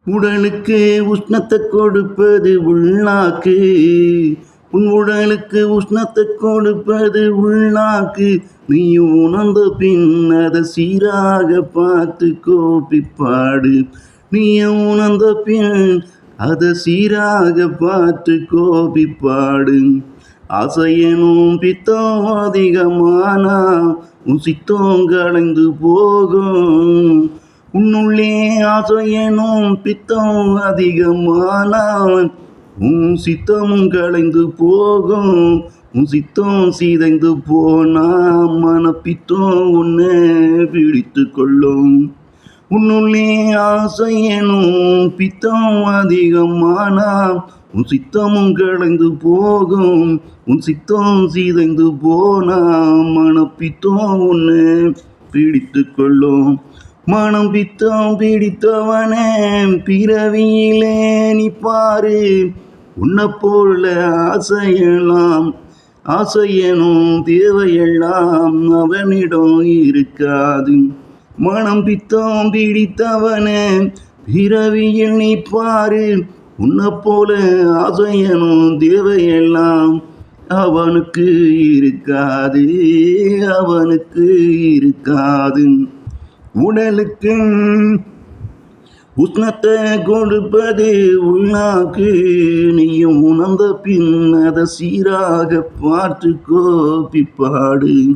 உடலுக்கு உஷ்ணத்தை கொடுப்பது உள்நாக்கு. உன் உடலுக்கு உஷ்ணத்தை கொடுப்பது உள்நாக்கு. நீ உணர்ந்த பின் அதை சீராக பார்த்து கோபிப்பாடு. நீ உணர்ந்த பின் அதை சீராக பார்த்து கோபிப்பாடு. ஆசையனும் பித்தம் அதிகமானா உன் சித்தம் கலைந்து போகும். உன்னுள்ளே ஆசையனும் பித்தம் அதிகமானால் உன் சித்தமும் கலைந்து போகும். உன் சித்தம் சீதைந்து போனா மனப்பித்தம் உன்னை பிடித்து கொள்ளும். உன்னுள்ளே ஆசையனும் பித்தம் அதிகமானால் உன் சித்தமும் கலைந்து போகும். உன் சித்தம் சீதைந்து போனா மனப்பித்தம் உன்னை பிடித்து கொள்ளும். மனம் பித்தம் பிடித்தவனே பிறவியிலே நீ பாரு. உன்னை போல ஆசையனும் தேவையெல்லாம் அவனிடம் இருக்காது. மனம் பித்தம் பிடித்தவனே பிறவியில் நீ பாரு. உன்னை போல ஆசையனும் தேவையெல்லாம் அவனுக்கு இருக்காது. உடலுக்கு உஷ்ணத்தை கொடுப்பது உள்நாக்கு. நீயும் உணர்ந்த பின் அதை சீராக பார்த்து கோபிப்பாடு.